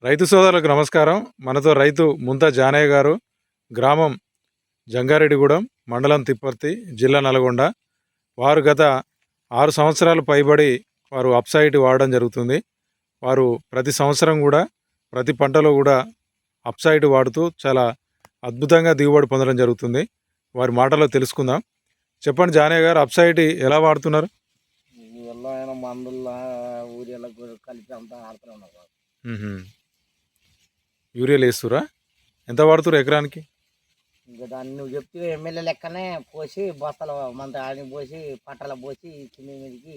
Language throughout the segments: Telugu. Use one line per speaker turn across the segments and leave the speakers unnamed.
రైతు సోదరులకు నమస్కారం. మనతో రైతు ముంతా జానయ్య గారు, గ్రామం జంగారెడ్డిగూడెం, మండలం తిప్పర్తి, జిల్లా నల్గొండ. వారు గత 6 సంవత్సరాలు పైబడి వారు అప్సైట్ వాడడం జరుగుతుంది. వారు ప్రతి సంవత్సరం కూడా ప్రతి పంటలో కూడా అప్సైట్ వాడుతూ చాలా అద్భుతంగా దిగుబడి పొందడం జరుగుతుంది. వారి మాటల్లో తెలుసుకుందాం. చెప్పండి జానయ్య గారు, అప్సైట్ ఎలా వాడుతున్నారు? యూరియాలు వేస్తురా? ఎంత వాడుతురు ఎకరానికి?
ఇంకా దాన్ని నువ్వు చెప్తే ఎమ్మెల్యే లెక్కనే పోసి బస్తాల మంత ఆడికి పోసి పట్టల పోసి కింది మీదకి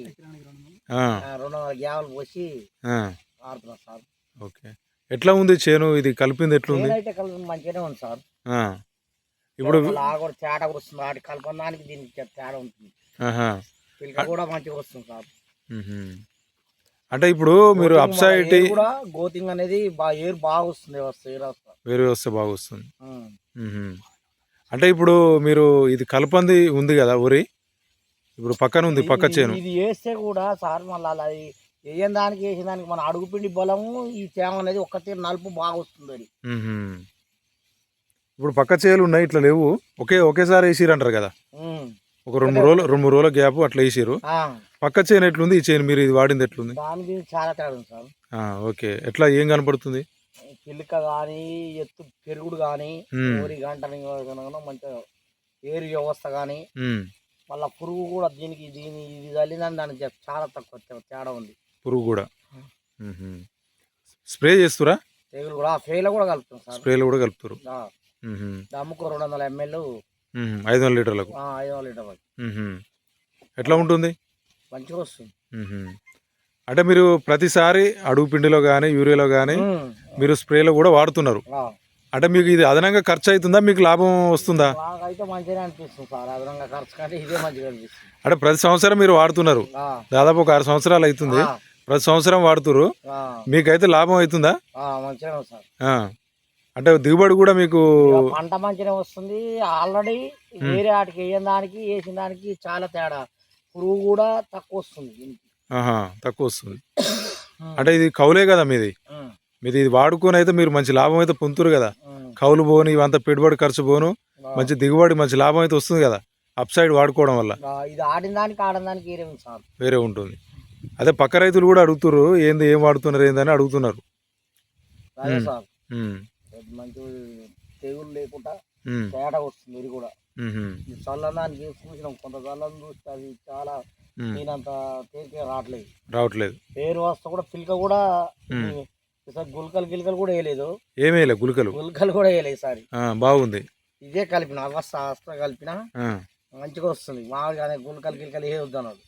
200 గ్యావలు పోసి ఆడుతున్నాం సార్.
ఓకే, ఎట్లా ఉంది చేను? ఇది కలిపింది ఎట్లుంది?
అయితే కలిపి మంచిగానే ఉంది సార్.
ఇప్పుడు
కూడా తేడా వస్తుంది, వాటి కలపడానికి దీనికి తేడా ఉంటుంది. పిల్లక కూడా మంచిగా వస్తుంది సార్.
అంటే ఇప్పుడు మీరు అప్సైట్
కూడా గోతింగ్ అనేది ఏరు బాగా వస్తుంది,
వేరు వస్తే బాగా వస్తుంది. అంటే ఇప్పుడు మీరు ఇది కలపంది ఉంది కదా ఊరి, ఇప్పుడు పక్కన ఉంది పక్క చేను,
ఇది వేస్తే కూడా సార్ మళ్ళీ అది వేసిన దానికి వేసిన దానికి మన అడుగుపిండి బలము ఈ తేమ అనేది ఒక్కతే నలుపు బాగా వస్తుంది అది.
ఇప్పుడు పక్క చేలు ఉన్నాయి, ఇట్లా లేవు, ఒకేసారి వేసిరంటారు కదా, ఒక 2-3 రోజుల గ్యాప్ అట్లా వేసిరు. పక్క చేను ఎట్లుంది, ఈ చేను మీరు ఇది వాడింది ఎట్లుంది?
దానికి చాలా తేడా ఉంది సార్.
ఓకే, ఎట్లా ఏం కనపడుతుంది?
పిల్లిక కానీ ఎత్తు పెరుగుడు కానీ ఊరి గంట మంచిగా ఏరు వ్యవస్థ కానీ మళ్ళీ పురుగు కూడా దీనికి ఇది చల్లిందని దానికి చాలా తక్కువ తేడా ఉంది.
పురుగు కూడా స్ప్రే చేస్తురా?
తెగులు కూడా స్ప్రేలో కూడా కలుపుతాం సార్.
స్ప్రేలో కూడా కలుపుతారు.
దమ్ముకు 200 ml
500 లీటర్లకు.
500 లీటర్లకు
ఎట్లా ఉంటుంది?
మంచిగా వస్తుంది.
అంటే మీరు ప్రతిసారి అడుగు పిండిలో కానీ యూరియాలో కానీ మీరు స్ప్రేలో కూడా వాడుతున్నారు. అంటే మీకు ఇది అదనంగా ఖర్చు అవుతుందా, మీకు లాభం వస్తుందా?
నాకైతే మంచిగా అనిపిస్తుంది సార్, అదనంగా ఖర్చు కంటే ఇదే మంచిగా అనిపిస్తుంది.
అంటే ప్రతి సంవత్సరం మీరు వాడుతున్నారు, దాదాపు ఒక 6 సంవత్సరాలు అవుతుంది, ప్రతి సంవత్సరం వాడుతున్నారు, మీకైతే లాభం అవుతుందా?
మంచిగా సార్.
అంటే దిగుబడి కూడా మీకు
పంట మంచిగా వస్తుంది. ఆల్రెడీ వేరే వాటికి వేసిన దానికి వేసిన దానికి చాలా తేడా, పురుగు కూడా తక్కువ వస్తుంది.
తక్కువ వస్తుంది. అంటే ఇది కౌలే కదా మీది, ఇది వాడుకొని అయితే మీరు మంచి లాభం అయితే పొందుతారు కదా. కౌలు పోను, ఇవంతా పెట్టుబడి ఖర్చు పోను, మంచి దిగుబడి మంచి లాభం అయితే వస్తుంది కదా అప్సైడ్ వాడుకోవడం వల్ల.
ఇది ఆడిన దానికి
వేరే ఉంటుంది. అదే పక్క రైతులు కూడా అడుగుతారు, ఏం వాడుతున్నారు ఏందని అడుగుతున్నారు.
మంచి తెగులు లేకుండా తేడా వస్తుంది. ఇది కూడా చల్లదానికి చూసినాం, కొంత చల్లని చూస్తే అది చాలా దీనంత తేలిక రావట్లేదు. పేరు వస్తా కూడా పిల్క కూడా గుల్కలు కూడా వేయలేదు.
ఏమేయలేదు, గుల్కలు
కూడా వేయలేదు ఈసారి.
బాగుంది.
ఇదే కలిపిన అవస్థ కలిపిన మంచిగా వస్తుంది. మామూలుగా గుల్కలు వేయొద్దన్నాడు.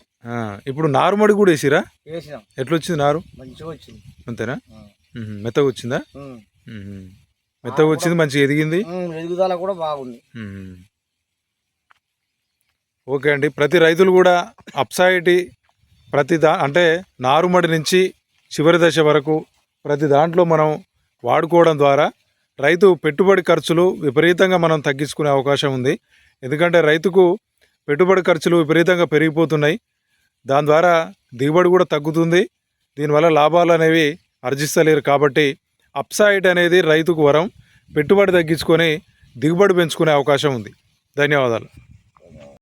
ఇప్పుడు నారుమడి కూడా వేసిరా?
వేసినాం.
ఎట్లా వచ్చింది నారు?
మంచిగా వచ్చింది.
అంతేనా? మెత్తగా వచ్చిందా? మెత్తగా వచ్చింది, మంచిగా ఎదిగింది,
ఎదుగుదల కూడా బాగుంది.
ఓకే అండి, ప్రతి రైతులు కూడా అప్సైట్ అంటే నారుమడి నుంచి చివరి దశ వరకు ప్రతి దాంట్లో మనం వాడుకోవడం ద్వారా రైతు పెట్టుబడి ఖర్చులు విపరీతంగా మనం తగ్గించుకునే అవకాశం ఉంది. ఎందుకంటే రైతుకు పెట్టుబడి ఖర్చులు విపరీతంగా పెరిగిపోతున్నాయి, దాని ద్వారా దిగుబడి కూడా తగ్గుతుంది, దీనివల్ల లాభాలు అనేవి ఆర్జిస్తలేరు. కాబట్టి అప్సైట్ అనేది రైతుకు వరం, పెట్టుబడి తగ్గించుకొని దిగుబడి పెంచుకునే అవకాశం ఉంది. ధన్యవాదాలు.